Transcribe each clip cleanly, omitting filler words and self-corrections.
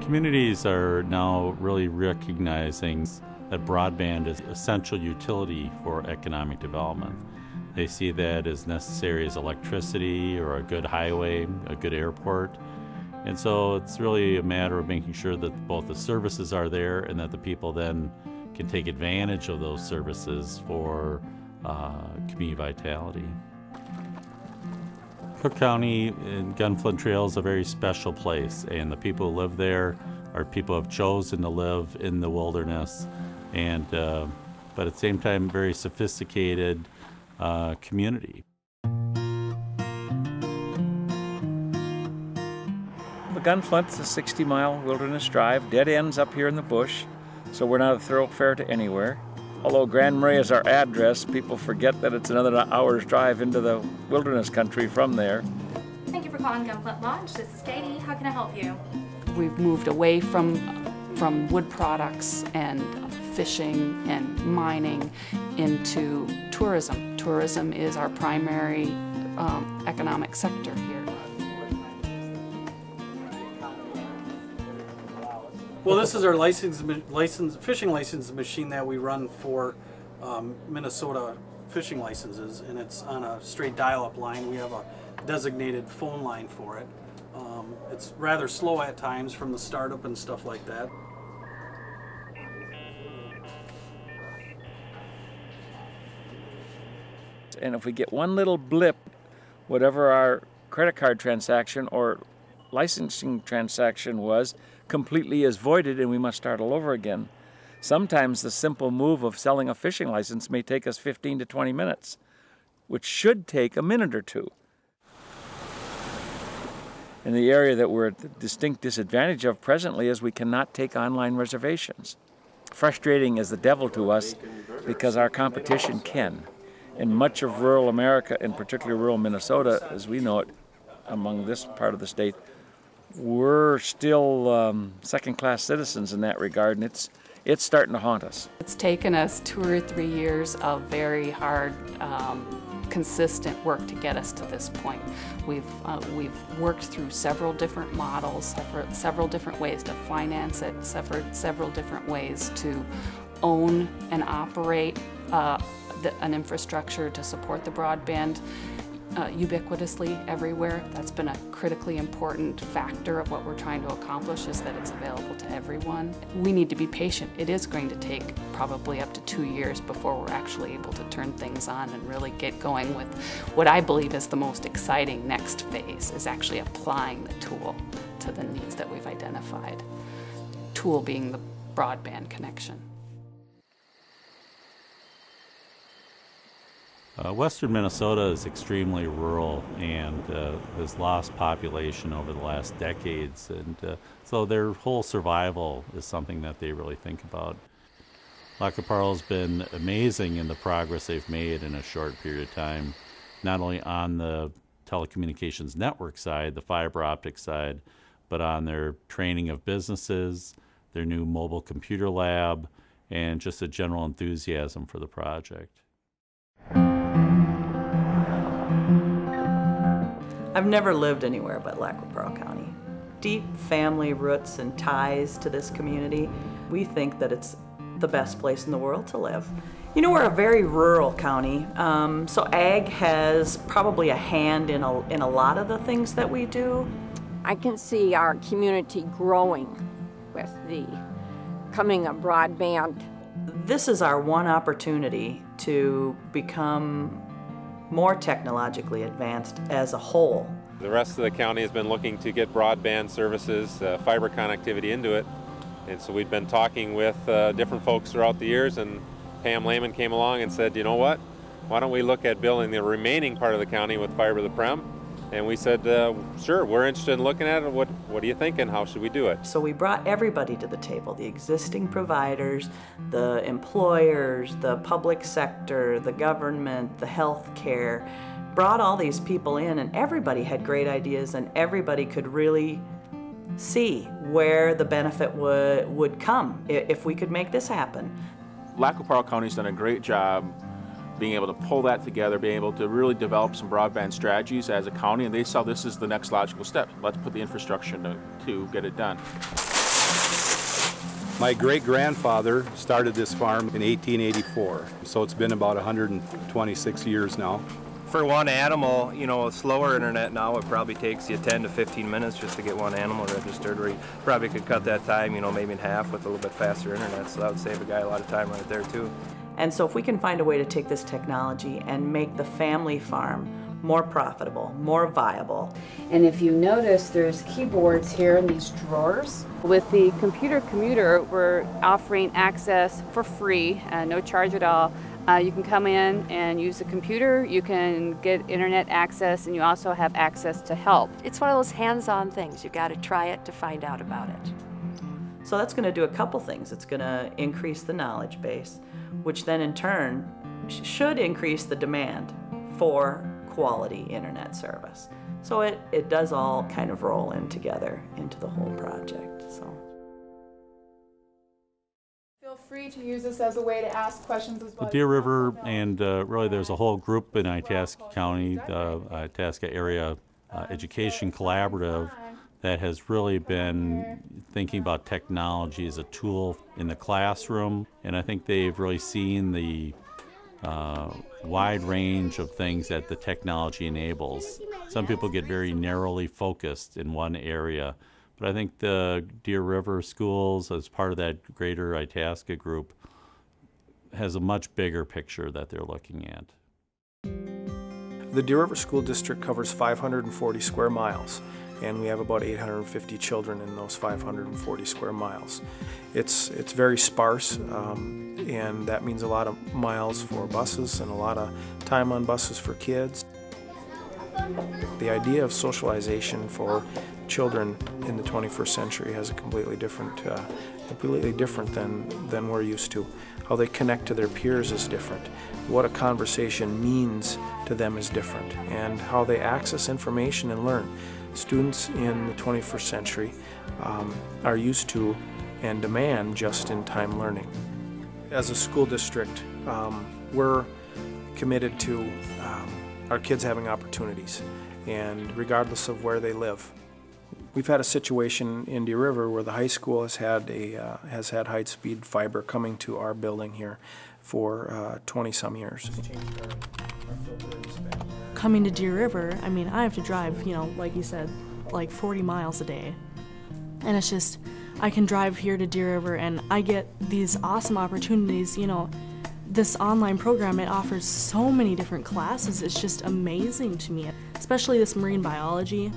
Communities are now really recognizing that broadband is an essential utility for economic development. They see that as necessary as electricity or a good highway, a good airport. And so it's really a matter of making sure that both the services are there and that the people then can take advantage of those services for community vitality. Cook County and Gunflint Trail is a very special place, and the people who live there are people who have chosen to live in the wilderness, and but at the same time, very sophisticated community. The Gunflint is a 60-mile wilderness drive, dead ends up here in the bush, so we're not a thoroughfare to anywhere. Although Grand Marais is our address, people forget that it's another hour's drive into the wilderness country from there. Thank you for calling Gunflint Lodge. This is Katie. How can I help you? We've moved away from wood products and fishing and mining into tourism. Tourism is our primary economic sector here. Well, this is our fishing license machine that we run for Minnesota fishing licenses, and it's on a straight dial-up line. We have a designated phone line for it. It's rather slow at times from the startup and stuff like that. And if we get one little blip, whatever our credit card transaction or licensing transaction was, completely is voided and we must start all over again. Sometimes the simple move of selling a fishing license may take us 15 to 20 minutes, which should take a minute or two. And the area that we're at the distinct disadvantage of presently is we cannot take online reservations. Frustrating as the devil to us because our competition can. In much of rural America, and particularly rural Minnesota, as we know it among this part of the state, we're still second-class citizens in that regard, and it's starting to haunt us. It's taken us 2 or 3 years of very hard, consistent work to get us to this point. We've worked through several different models, several different ways to finance it, several different ways to own and operate an infrastructure to support the broadband ubiquitously everywhere. That's been a critically important factor of what we're trying to accomplish, is that it's available to everyone. We need to be patient. It is going to take probably up to 2 years before we're actually able to turn things on and really get going with what I believe is the most exciting next phase, is actually applying the tool to the needs that we've identified. Tool being the broadband connection. Western Minnesota is extremely rural and has lost population over the last decades, and so their whole survival is something that they really think about. Lac qui Parle has been amazing in the progress they've made in a short period of time, not only on the telecommunications network side, the fiber optic side, but on their training of businesses, their new mobile computer lab, and just a general enthusiasm for the project. I've never lived anywhere but Lac qui Parle County. Deep family roots and ties to this community. We think that it's the best place in the world to live. You know, we're a very rural county, so ag has probably a hand in a lot of the things that we do. I can see our community growing with the coming of broadband. This is our one opportunity to become more technologically advanced as a whole. The rest of the county has been looking to get broadband services, fiber connectivity into it, and so we've been talking with different folks throughout the years, and Pam Lehman came along and said, you know what, why don't we look at building the remaining part of the county with fiber to the prem? And we said, sure, we're interested in looking at it. What are you thinking? How should we do it? So we brought everybody to the table, the existing providers, the employers, the public sector, the government, the health care, brought all these people in, and everybody had great ideas, and everybody could really see where the benefit would come if we could make this happen. Lac qui Parle County's done a great job being able to pull that together, being able to really develop some broadband strategies as a county, and they saw this as the next logical step. Let's put the infrastructure to get it done. My great-grandfather started this farm in 1884, so it's been about 126 years now. For one animal, you know, slower internet now, it probably takes you 10 to 15 minutes just to get one animal registered, where you probably could cut that time, you know, maybe in half with a little bit faster internet, so that would save a guy a lot of time right there too. And so if we can find a way to take this technology and make the family farm more profitable, more viable. And if you notice, there's keyboards here in these drawers. With the computer commuter, we're offering access for free, no charge at all. You can come in and use the computer, you can get internet access, and you also have access to help. It's one of those hands-on things. You've got to try it to find out about it. So that's going to do a couple things. It's going to increase the knowledge base, which then in turn should increase the demand for quality internet service. So it does all kind of roll in together into the whole project. So. Feel free to use this as a way to ask questions as well. Deer River, and really there's a whole group in Itasca County, the Itasca Area Education Collaborative, that has really been thinking about technology as a tool in the classroom, and I think they've really seen the wide range of things that the technology enables. Some people get very narrowly focused in one area, but I think the Deer River schools, as part of that greater Itasca group, has a much bigger picture that they're looking at. The Deer River School District covers 540 square miles, and we have about 850 children in those 540 square miles. It's very sparse, and that means a lot of miles for buses and a lot of time on buses for kids. The idea of socialization for children in the 21st century has a completely different than we're used to. How they connect to their peers is different. What a conversation means to them is different, and how they access information and learn. Students in the 21st century are used to and demand just-in-time learning. As a school district, we're committed to our kids having opportunities, and regardless of where they live. We've had a situation in Deer River where the high school has had high-speed fiber coming to our building here for 20-some years. Coming to Deer River, I mean, I have to drive, you know, like you said, like 40 miles a day. And it's just, I can drive here to Deer River and I get these awesome opportunities, you know. This online program, it offers so many different classes. It's just amazing to me, especially this marine biology.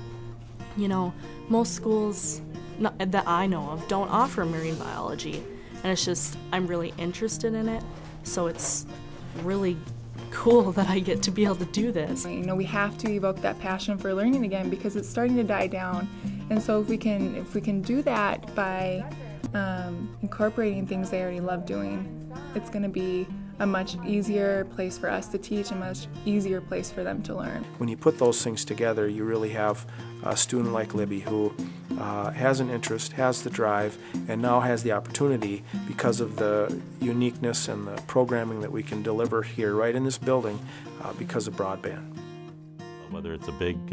You know, most schools that I know of don't offer marine biology, and it's just, I'm really interested in it, so it's really cool that I get to be able to do this. You know, we have to evoke that passion for learning again because it's starting to die down, and so if we can do that by incorporating things they already love doing, it's going to be a much easier place for us to teach, a much easier place for them to learn. When you put those things together, you really have a student like Libby who has an interest, has the drive, and now has the opportunity, because of the uniqueness and the programming that we can deliver here right in this building, because of broadband. Whether it's a big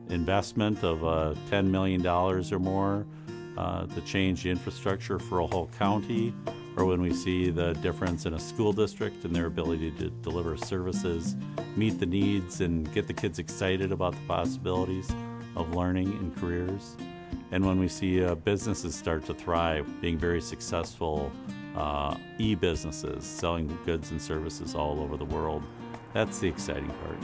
investment of $10 million or more to change the infrastructure for a whole county, or when we see the difference in a school district and their ability to deliver services, meet the needs, and get the kids excited about the possibilities of learning and careers. And when we see businesses start to thrive, being very successful e-businesses, selling goods and services all over the world, that's the exciting part.